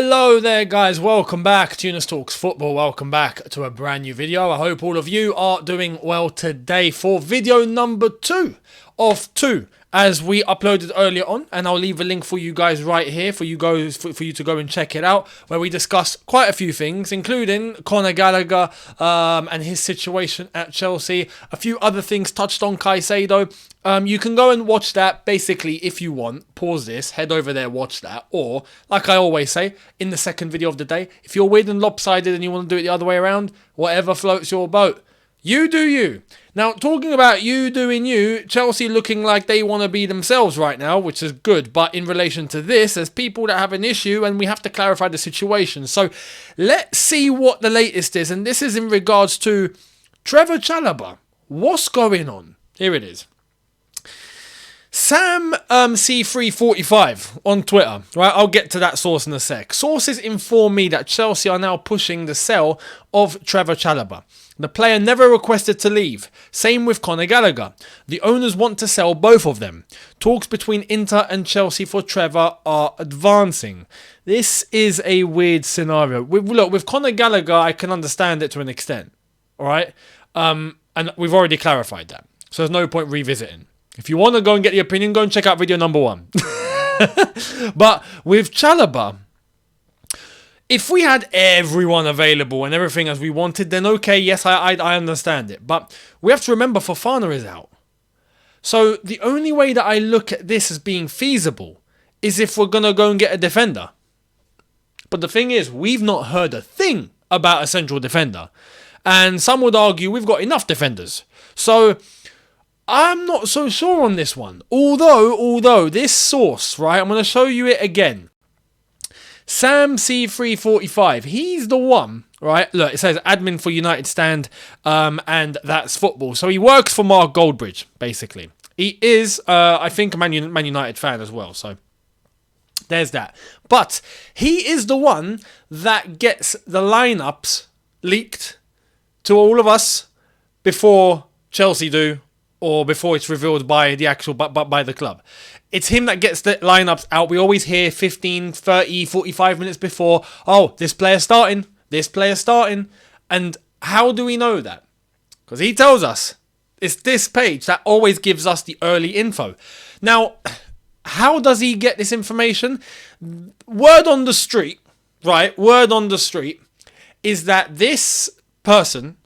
Hello there guys, welcome back to Younes Talks Football, welcome back to a brand new video. I hope all of you are doing well today for video number 2 of 2 as we uploaded earlier on, and I'll leave a link for you guys right here for you to go and check it out, where we discuss quite a few things, including Conor Gallagher and his situation at Chelsea, a few other things touched on Caicedo. You can go and watch that, basically, if you want. Pause this, head over there, watch that. Or, like I always say, in the second video of the day, if you're weird and lopsided and you want to do it the other way around, whatever floats your boat. You do you. Now, talking about you doing you, Chelsea looking like they want to be themselves right now, which is good. But in relation to this, there's people that have an issue and we have to clarify the situation. So, let's see what the latest is. And this is in regards to Trevoh Chalobah. What's going on? Here it is. Sam C345 on Twitter, right? I'll get to that source in a sec. Sources inform me that Chelsea are now pushing the sell of Trevoh Chalobah. The player never requested to leave. Same with Conor Gallagher. The owners want to sell both of them. Talks between Inter and Chelsea for Trevoh are advancing. This is a weird scenario. With Conor Gallagher, I can understand it to an extent, all right? And we've already clarified that, so there's no point revisiting. If you want to go and get the opinion, go and check out video number 1. But with Chalobah, if we had everyone available and everything as we wanted, then okay, yes, I understand it. But we have to remember Fofana is out. So the only way that I look at this as being feasible is if we're going to go and get a defender. But the thing is, we've not heard a thing about a central defender. And some would argue we've got enough defenders. So I'm not so sure on this one. Although this source, right, I'm going to show you it again. Sam C345, he's the one, right? Look, it says admin for United Stand, and that's football. So he works for Mark Goldbridge, basically. He is, I think, a Man United fan as well. So there's that. But he is the one that gets the lineups leaked to all of us before Chelsea do, or before it's revealed by the actual by the club. It's him that gets the lineups out. We always hear 15, 30, 45 minutes before, oh, this player's starting. And how do we know that? Because he tells us. It's this page that always gives us the early info. Now, how does he get this information? Word on the street, right? Word on the street is that this person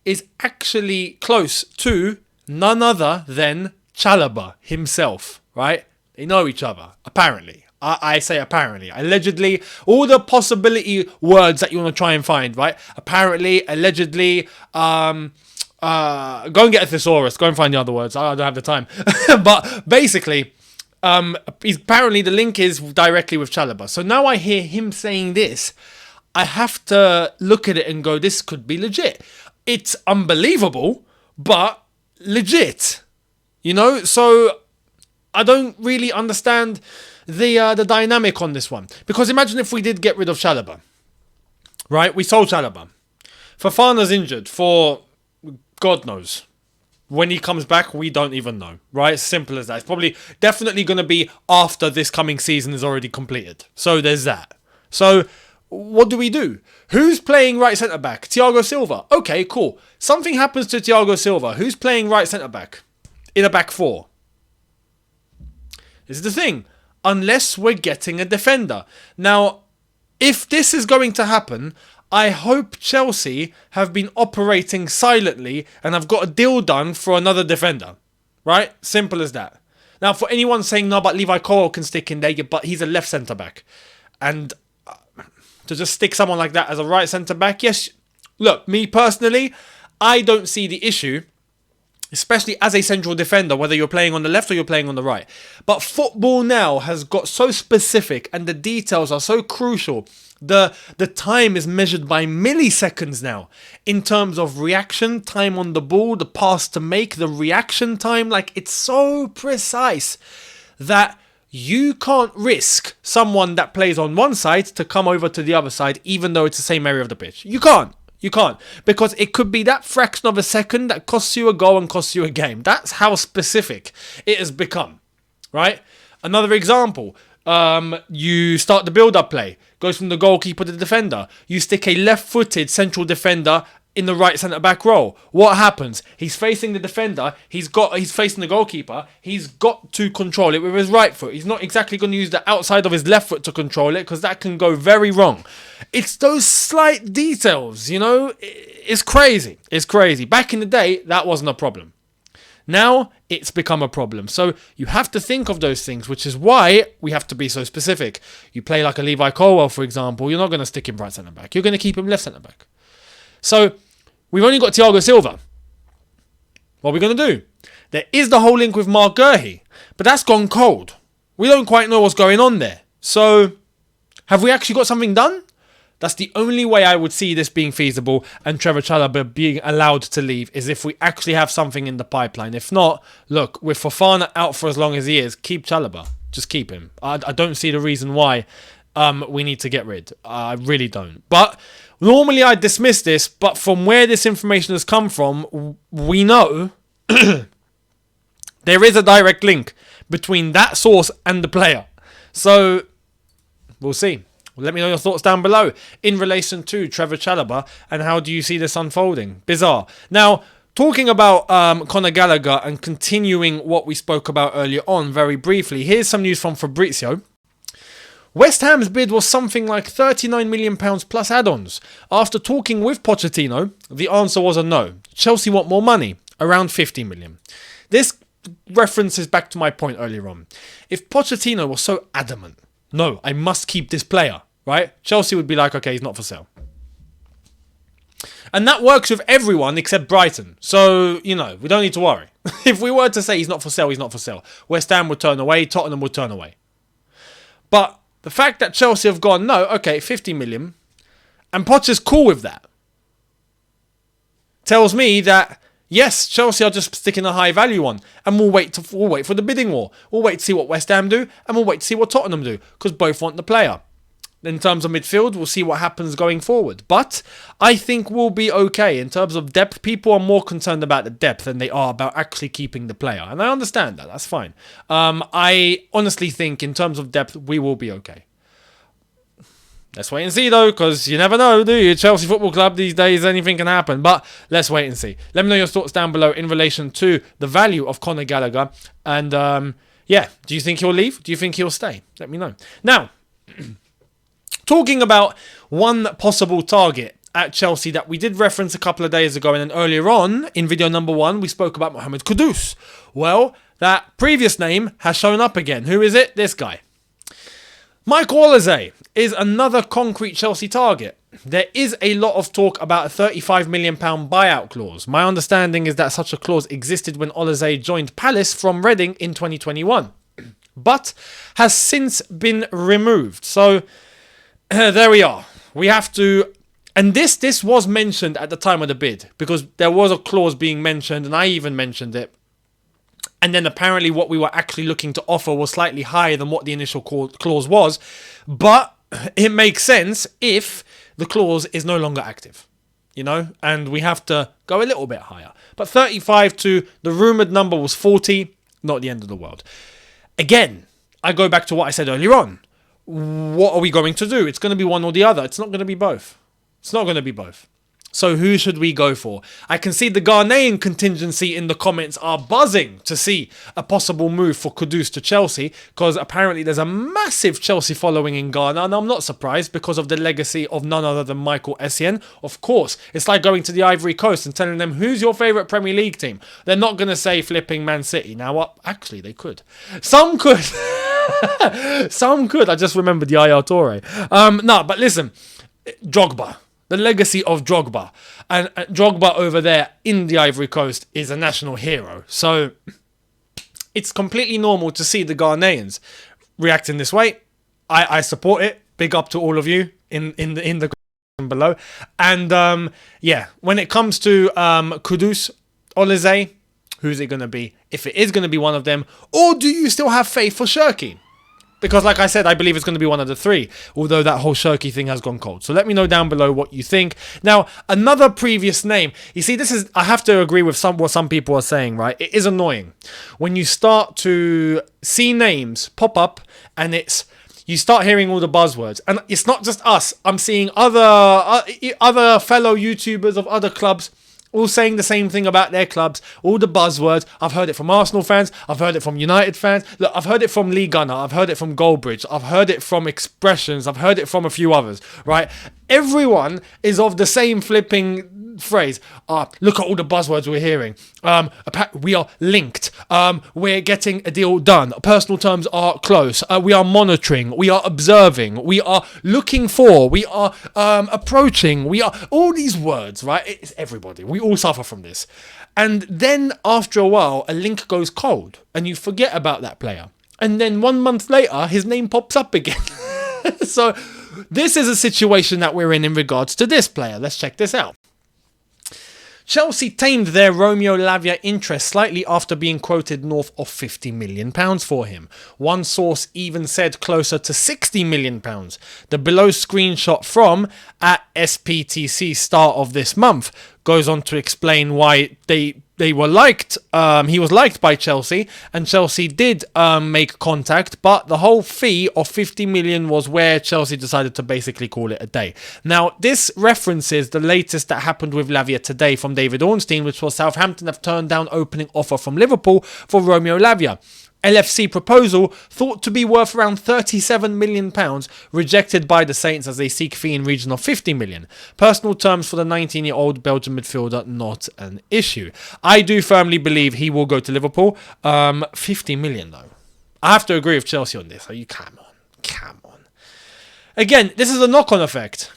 is actually close to none other than Chalobah himself, right? They know each other, apparently. I say apparently. Allegedly, all the possibility words that you want to try and find, right? Apparently, allegedly, go and get a thesaurus. Go and find the other words. I don't have the time. But basically, apparently the link is directly with Chalobah. So now I hear him saying this, I have to look at it and go, this could be legit. It's unbelievable, but legit. You know, so I don't really understand the dynamic on this one. Because imagine if we did get rid of Chalobah, right? We sold Chalobah. Fofana's injured for God knows. When he comes back, we don't even know, right? Simple as that. It's probably definitely going to be after this coming season is already completed. So there's that. So what do? Who's playing right centre-back? Thiago Silva. Okay, cool. Something happens to Thiago Silva. Who's playing right centre-back? In a back four. This is the thing. Unless we're getting a defender. Now, if this is going to happen, I hope Chelsea have been operating silently and have got a deal done for another defender. Right? Simple as that. Now, for anyone saying, no, but Levi Cole can stick in there, but he's a left centre-back. And to just stick someone like that as a right centre-back, yes. Look, me personally, I don't see the issue, especially as a central defender, whether you're playing on the left or you're playing on the right. But football now has got so specific and the details are so crucial. The time is measured by milliseconds now in terms of reaction, time on the ball, the pass to make, the reaction time. Like, it's so precise that you can't risk someone that plays on one side to come over to the other side, even though it's the same area of the pitch. You can't. You can't. Because it could be that fraction of a second that costs you a goal and costs you a game. That's how specific it has become. Right? Another example. You start the build-up play. Goes from the goalkeeper to the defender. You stick a left-footed central defender in the right centre-back role. What happens? He's facing the defender. He's facing the goalkeeper. He's got to control it with his right foot. He's not exactly going to use the outside of his left foot to control it, because that can go very wrong. It's those slight details, you know? It's crazy. It's crazy. Back in the day, that wasn't a problem. Now, it's become a problem. So you have to think of those things, which is why we have to be so specific. You play like a Levi Colwell, for example, you're not going to stick him right centre-back. You're going to keep him left centre-back. So, we've only got Thiago Silva. What are we going to do? There is the whole link with Mark Gurhey, but that's gone cold. We don't quite know what's going on there. So, have we actually got something done? That's the only way I would see this being feasible and Trevoh Chalobah being allowed to leave, is if we actually have something in the pipeline. If not, look, with Fofana out for as long as he is, keep Chalobah. Just keep him. I don't see the reason why we need to get rid. I really don't. But normally I dismiss this, but from where this information has come from, we know there is a direct link between that source and the player. So, we'll see. Let me know your thoughts down below in relation to Trevoh Chalobah, and how do you see this unfolding? Bizarre. Now, talking about Conor Gallagher and continuing what we spoke about earlier on very briefly, here's some news from Fabrizio. West Ham's bid was something like £39 million plus add-ons. After talking with Pochettino, the answer was a no. Chelsea want more money, around 50 million. This references back to my point earlier on. If Pochettino was so adamant, no, I must keep this player, right? Chelsea would be like, okay, he's not for sale. And that works with everyone except Brighton. So, you know, we don't need to worry. If we were to say he's not for sale, he's not for sale. West Ham would turn away, Tottenham would turn away. But the fact that Chelsea have gone, no, okay, 50 million, and Poch is cool with that, tells me that, yes, Chelsea are just sticking a high value on, and we'll wait for the bidding war. We'll wait to see what West Ham do, and we'll wait to see what Tottenham do, because both want the player. In terms of midfield, we'll see what happens going forward. But I think we'll be okay. In terms of depth, people are more concerned about the depth than they are about actually keeping the player. And I understand that. That's fine. I honestly think in terms of depth, we will be okay. Let's wait and see, though, because you never know, do you? Chelsea Football Club these days, anything can happen. But let's wait and see. Let me know your thoughts down below in relation to the value of Conor Gallagher. And, yeah, do you think he'll leave? Do you think he'll stay? Let me know. Now, talking about one possible target at Chelsea that we did reference a couple of days ago, and then earlier on, in video number 1, we spoke about Mohamed Kudus. Well, that previous name has shown up again. Who is it? This guy. Michael Olise is another concrete Chelsea target. There is a lot of talk about a £35 million buyout clause. My understanding is that such a clause existed when Olise joined Palace from Reading in 2021, but has since been removed. So, there we are. We have to... And this was mentioned at the time of the bid, because there was a clause being mentioned, and I even mentioned it. And then apparently what we were actually looking to offer was slightly higher than what the initial clause was. But it makes sense if the clause is no longer active, you know, and we have to go a little bit higher. But 35 to the rumoured number was 40, not the end of the world. Again, I go back to what I said earlier on. What are we going to do? It's going to be one or the other. It's not going to be both. It's not going to be both. So who should we go for? I can see the Ghanaian contingency in the comments are buzzing to see a possible move for Kudus to Chelsea, because apparently there's a massive Chelsea following in Ghana, and I'm not surprised because of the legacy of none other than Michael Essien. Of course, it's like going to the Ivory Coast and telling them, who's your favourite Premier League team? They're not going to say flipping Man City. Now, what? Actually, they could. Some could. Some could. I just remembered Yaya Toure. No, but listen, Drogba. The legacy of Drogba. And Drogba over there in the Ivory Coast is a national hero. So it's completely normal to see the Ghanaians reacting this way. I support it. Big up to all of you in the below. And yeah, when it comes to Kudus, Olise, who's it going to be? If it is going to be one of them, or do you still have faith for Shirky? Because like I said, I believe it's going to be one of the three, although that whole Shirky thing has gone cold. So let me know down below what you think. Now, another previous name. You see, I have to agree with what some people are saying, right? It is annoying when you start to see names pop up and you start hearing all the buzzwords. And it's not just us. I'm seeing other fellow YouTubers of other clubs all saying the same thing about their clubs, all the buzzwords. I've heard it from Arsenal fans, I've heard it from United fans, look, I've heard it from Lee Gunner, I've heard it from Goldbridge, I've heard it from Expressions, I've heard it from a few others, right? Everyone is of the same flipping phrase. Look at all the buzzwords we're hearing. We are linked. We're getting a deal done. Personal terms are close. We are monitoring. We are observing. We are looking for. We are approaching. We are all these words, right? It's everybody. We all suffer from this. And then after a while, a link goes cold and you forget about that player. And then 1 month later, his name pops up again. So this is a situation that we're in regards to this player. Let's check this out. Chelsea tamed their Romeo Lavia interest slightly after being quoted north of £50 million for him. One source even said closer to £60 million. The below screenshot from at SPTC start of this month goes on to explain why they were liked. He was liked by Chelsea, and Chelsea did make contact, but the whole fee of 50 million was where Chelsea decided to basically call it a day. Now, this references the latest that happened with Lavia today from David Ornstein, which was Southampton have turned down opening offer from Liverpool for Romeo Lavia. LFC proposal, thought to be worth around £37 million, rejected by the Saints as they seek fee in region of £50 million. Personal terms for the 19-year-old Belgian midfielder, not an issue. I do firmly believe he will go to Liverpool. 50 million though. I have to agree with Chelsea on this. Come on. Again, this is a knock-on effect.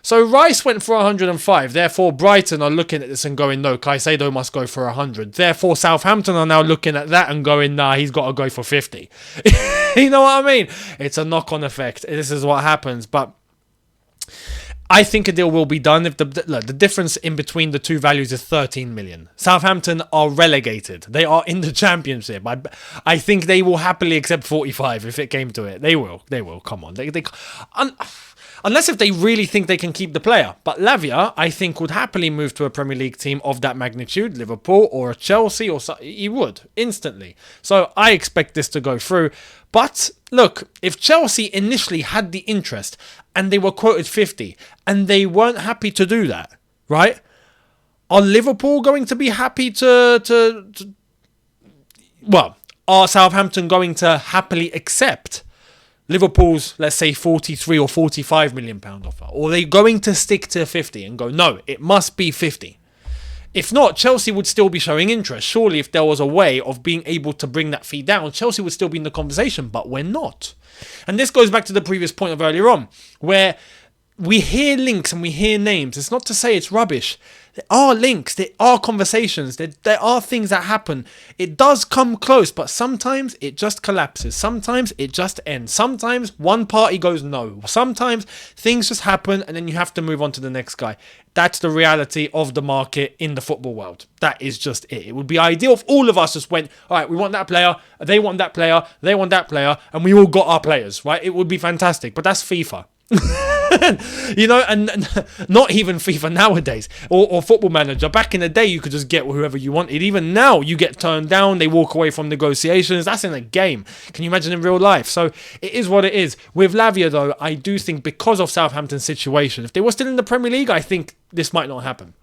So Rice went for 105. Therefore, Brighton are looking at this and going, no, Caicedo must go for 100. Therefore, Southampton are now looking at that and going, nah, he's got to go for 50. You know what I mean? It's a knock-on effect. This is what happens. But I think a deal will be done if the difference in between the two values is 13 million. Southampton are relegated. They are in the Championship. I think they will happily accept 45 if it came to it. They will. Come on. Unless if they really think they can keep the player. But Lavia, I think, would happily move to a Premier League team of that magnitude, Liverpool or a Chelsea, or he would, instantly. So I expect this to go through. But look, if Chelsea initially had the interest and they were quoted 50 and they weren't happy to do that, right? Are Liverpool going to be happy are Southampton going to happily accept Liverpool's, let's say, 43 or 45 million pound offer? Or are they going to stick to 50 and go, no, it must be 50? If not, Chelsea would still be showing interest. Surely if there was a way of being able to bring that fee down, Chelsea would still be in the conversation, but we're not. And this goes back to the previous point of earlier on, where we hear links and we hear names. It's not to say it's rubbish. There are links, there are conversations, there are things that happen. It does come close, but sometimes it just collapses. Sometimes it just ends. Sometimes one party goes no. Sometimes things just happen and then you have to move on to the next guy. That's the reality of the market in the football world. That is just it. It would be ideal if all of us just went, all right, we want that player, they want that player, they want that player, and we all got our players, right? It would be fantastic, but that's FIFA. You know, and not even FIFA nowadays or Football Manager. Back in the day, you could just get whoever you wanted. Even now, you get turned down, they walk away from negotiations. That's in a game. Can you imagine in real life? So it is what it is. With Lavia, though, I do think because of Southampton's situation, if they were still in the Premier League, I think this might not happen.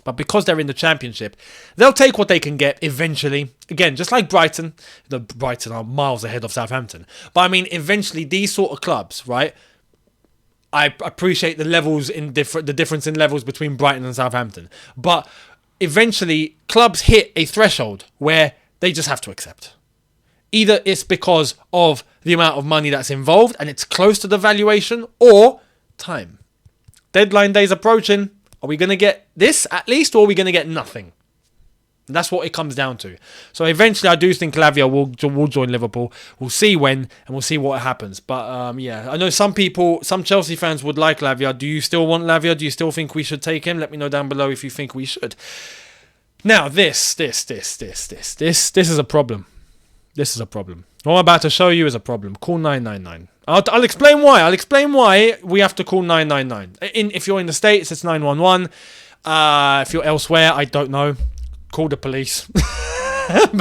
But because they're in the Championship, they'll take what they can get eventually. Again, just like Brighton. The Brighton are miles ahead of Southampton. But I mean, eventually, these sort of clubs, right? I appreciate the difference in levels between Brighton and Southampton. But eventually, clubs hit a threshold where they just have to accept. Either it's because of the amount of money that's involved and it's close to the valuation, or time. Deadline day's approaching. Are we going to get this at least, or are we going to get nothing? That's what it comes down to. So eventually I do think Lavia will join Liverpool. We'll see when and we'll see what happens. But yeah, I know some Chelsea fans would like Lavia. Do you still want Lavia? Do you still think we should take him? Let me know down below if you think we should. Now this is a problem. This is a problem. What I'm about to show you is a problem. Call 999. I'll explain why. I'll explain why we have to call 999. If you're in the States, it's 911. If you're elsewhere, I don't know. Call the police.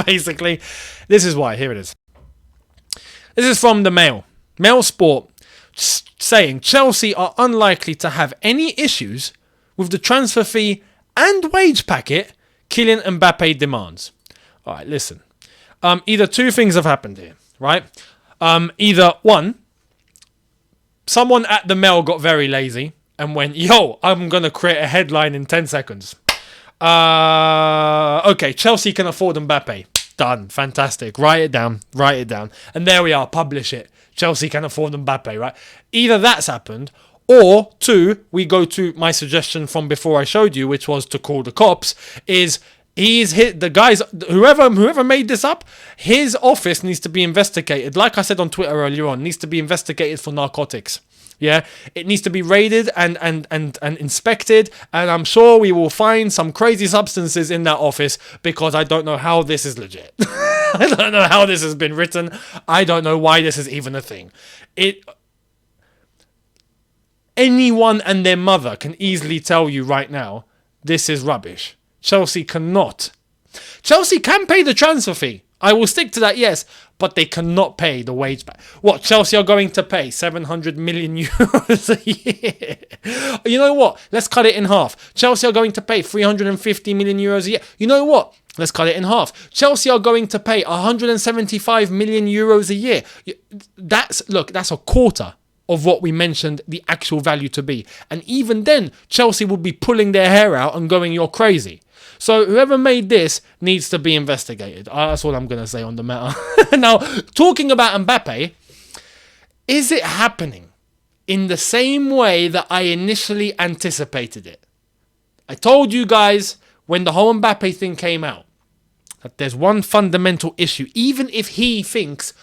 Basically, this is why. Here it is. This is from the Mail. Mail Sport saying Chelsea are unlikely to have any issues with the transfer fee and wage packet Kylian Mbappé demands. All right, listen. Either two things have happened here, right? Either one, someone at the Mail got very lazy and went, yo, I'm going to create a headline in 10 seconds. Okay, Chelsea can afford Mbappé. Done. Fantastic. Write it down. And there we are. Publish it. Chelsea can afford Mbappé, right? Either that's happened, or two, we go to my suggestion from before I showed you, which was to call the cops, is he's hit the guys, whoever made this up, his office needs to be investigated. Like I said on Twitter earlier on, needs to be investigated for narcotics. Yeah, it needs to be raided and inspected, and I'm sure we will find some crazy substances in that office, because I don't know how this is legit. I don't know how this has been written. I don't know why this is even a thing. Anyone and their mother can easily tell you right now, this is rubbish. Chelsea cannot. Chelsea can pay the transfer fee. I will stick to that, yes, but they cannot pay the wage back. What, Chelsea are going to pay 700 million euros a year? You know what? Let's cut it in half. Chelsea are going to pay 350 million euros a year. You know what? Let's cut it in half. Chelsea are going to pay 175 million euros a year. That's a quarter of what we mentioned the actual value to be. And even then, Chelsea will be pulling their hair out and going, you're crazy. So whoever made this needs to be investigated. That's all I'm going to say on the matter. Now, talking about Mbappé, is it happening in the same way that I initially anticipated it? I told you guys when the whole Mbappé thing came out that there's one fundamental issue. Even if he thinks,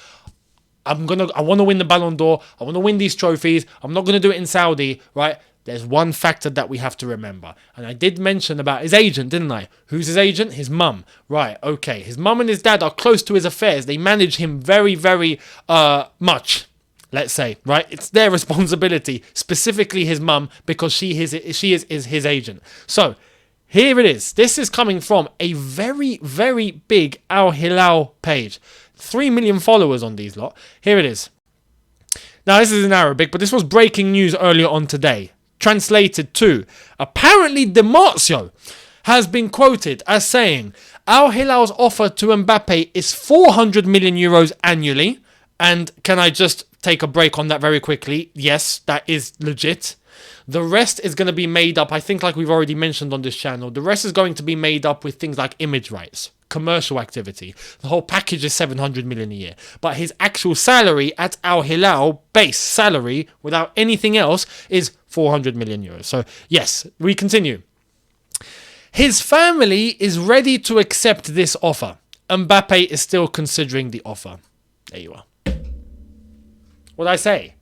I want to win the Ballon d'Or, I want to win these trophies, I'm not going to do it in Saudi, right? There's one factor that we have to remember. And I did mention about his agent, didn't I? Who's his agent? His mum. Right, okay. His mum and his dad are close to his affairs. They manage him very, very much, let's say, right? It's their responsibility, specifically his mum, because she is his agent. So, here it is. This is coming from a very, very big Al Hilal page. 3 million followers on these lot. Here it is. Now, this is in Arabic, but this was breaking news earlier on today. Translated to, apparently Di Marzio has been quoted as saying, Al Hilal's offer to Mbappé is 400 million euros annually. And can I just take a break on that very quickly? Yes, that is legit. The rest is going to be made up, I think, like we've already mentioned on this channel. The rest is going to be made up with things like image rights, commercial activity. The whole package is 700 million a year. But his actual salary at Al Hilal, base salary, without anything else, is 400 million euros. So, yes, we continue. His family is ready to accept this offer. Mbappé is still considering the offer. There you are. What'd I say?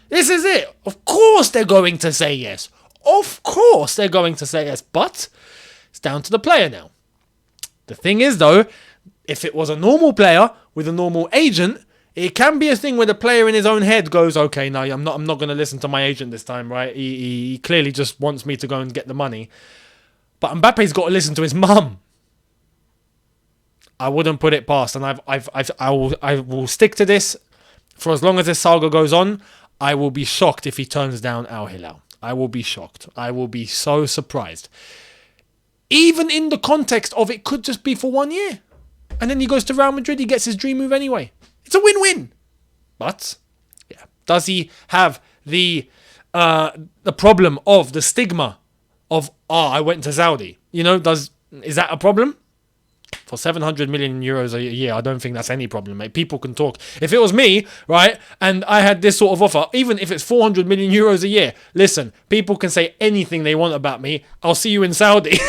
This is it. Of course they're going to say yes. Of course they're going to say yes. But it's down to the player now. The thing is, though, if it was a normal player with a normal agent, it can be a thing where the player in his own head goes, okay, no, I'm not going to listen to my agent this time, right? He clearly just wants me to go and get the money. But Mbappe's got to listen to his mum. I wouldn't put it past, and I will stick to this for as long as this saga goes on. I will be shocked if he turns down Al Hilal. I will be shocked. I will be so surprised. Even in the context of it could just be for 1 year. And then he goes to Real Madrid, he gets his dream move anyway. It's a win-win. But, yeah. Does he have the problem of the stigma of, I went to Saudi? You know, is that a problem? For 700 million euros a year, I don't think that's any problem, mate. People can talk. If it was me, right, and I had this sort of offer, even if it's 400 million euros a year, listen, people can say anything they want about me. I'll see you in Saudi.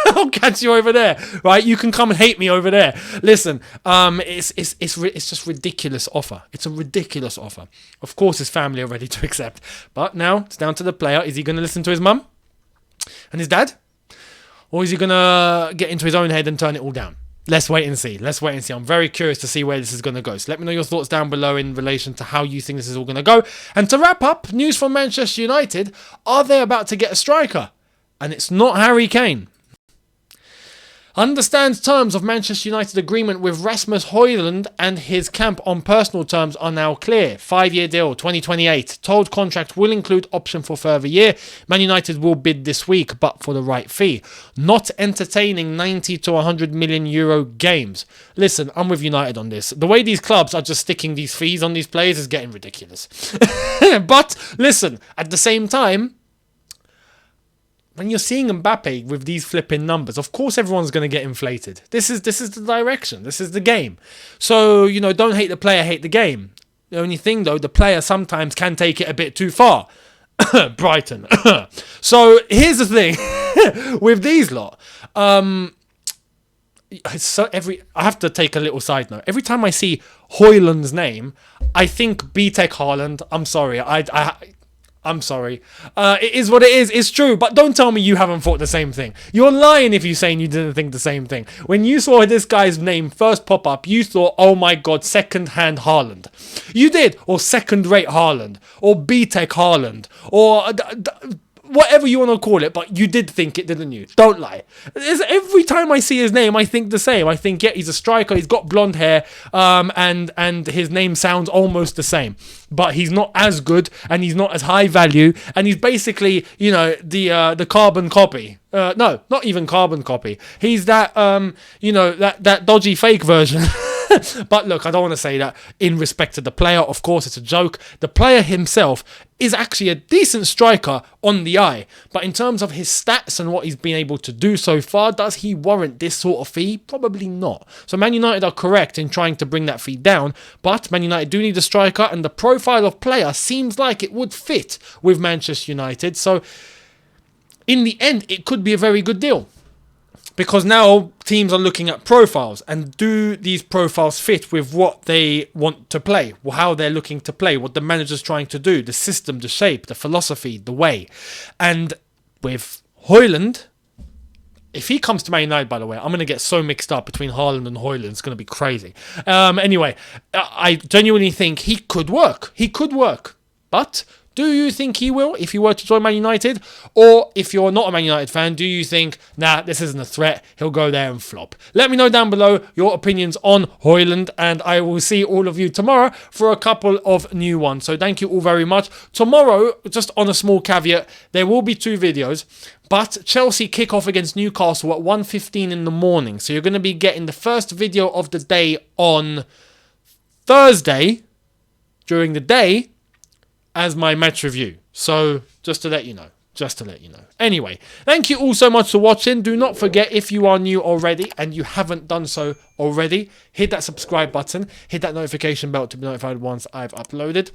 I'll catch you over there, right? You can come and hate me over there. Listen, it's just ridiculous offer. It's a ridiculous offer. Of course, his family are ready to accept, but now it's down to the player. Is he going to listen to his mum and his dad? Or is he going to get into his own head and turn it all down? let's wait and see. Let's wait and see. I'm very curious to see where this is going to go. So let me know your thoughts down below in relation to how you think this is all going to go. And to wrap up, news from Manchester United. Are they about to get a striker? And it's not Harry Kane. Understands terms of Manchester United agreement with Rasmus Hojlund and his camp on personal terms are now clear. 5-year deal, 2028. Told contract will include option for further year. Man United will bid this week, but for the right fee. Not entertaining 90 to 100 million euro games. Listen, I'm with United on this. The way these clubs are just sticking these fees on these players is getting ridiculous. But listen, at the same time, when you're seeing Mbappé with these flipping numbers, of course everyone's going to get inflated. This is the direction. This is the game. So, don't hate the player, hate the game. The only thing, though, the player sometimes can take it a bit too far. Brighton. So, here's the thing. With these lot, I have to take a little side note. Every time I see Hojlund's name, I think B-Tech Haaland. I'm sorry. I'm sorry. It is what it is. It's true. But don't tell me you haven't thought the same thing. You're lying if you're saying you didn't think the same thing. When you saw this guy's name first pop up, you thought, oh my God, second-hand Haaland. You did. Or second-rate Haaland. Or B-Tech Haaland. Or whatever you want to call it. But you did think it, didn't you? Don't lie. Every time I see his name, I think the same. I think, yeah, he's a striker. He's got blonde hair. And his name sounds almost the same. But he's not as good, and he's not as high value, and he's basically, the carbon copy. No, not even carbon copy. He's that, that dodgy fake version. But look, I don't want to say that in respect to the player. Of course, it's a joke. The player himself is actually a decent striker on the eye. But in terms of his stats and what he's been able to do so far, does he warrant this sort of fee? Probably not. So Man United are correct in trying to bring that fee down. But Man United do need a striker, and the profile of player seems like it would fit with Manchester United. So in the end, it could be a very good deal. Because now teams are looking at profiles, and do these profiles fit with what they want to play, how they're looking to play, what the manager's trying to do, the system, the shape, the philosophy, the way. And with Hojlund, if he comes to Man United, by the way, I'm going to get so mixed up between Haaland and Hojlund. It's going to be crazy. Anyway, I genuinely think he could work. He could work. But do you think he will if he were to join Man United? Or if you're not a Man United fan, do you think, nah, this isn't a threat, he'll go there and flop? Let me know down below your opinions on Hojlund, and I will see all of you tomorrow for a couple of new ones. So thank you all very much. Tomorrow, just on a small caveat, there will be 2 videos. But Chelsea kick off against Newcastle at 1:15 in the morning. So you're going to be getting the first video of the day on Thursday during the day as my match review. So just to let you know. Anyway, thank you all so much for watching. Do not forget, if you are new already and you haven't done so already, hit that subscribe button. Hit that notification bell to be notified once I've uploaded.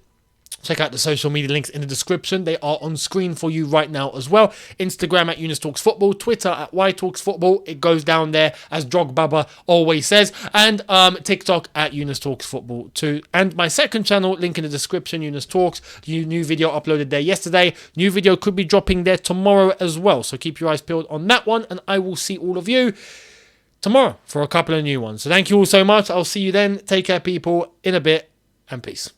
Check out the social media links in the description. They are on screen for you right now as well. Instagram at Younes Talks Football. Twitter at Talks Football. It goes down there, as Drogbaba always says. And TikTok at Younes Talks Football too. And my second channel, link in the description, Younes Talks. New video uploaded there yesterday. New video could be dropping there tomorrow as well. So keep your eyes peeled on that one. And I will see all of you tomorrow for a couple of new ones. So thank you all so much. I'll see you then. Take care, people. In a bit. And peace.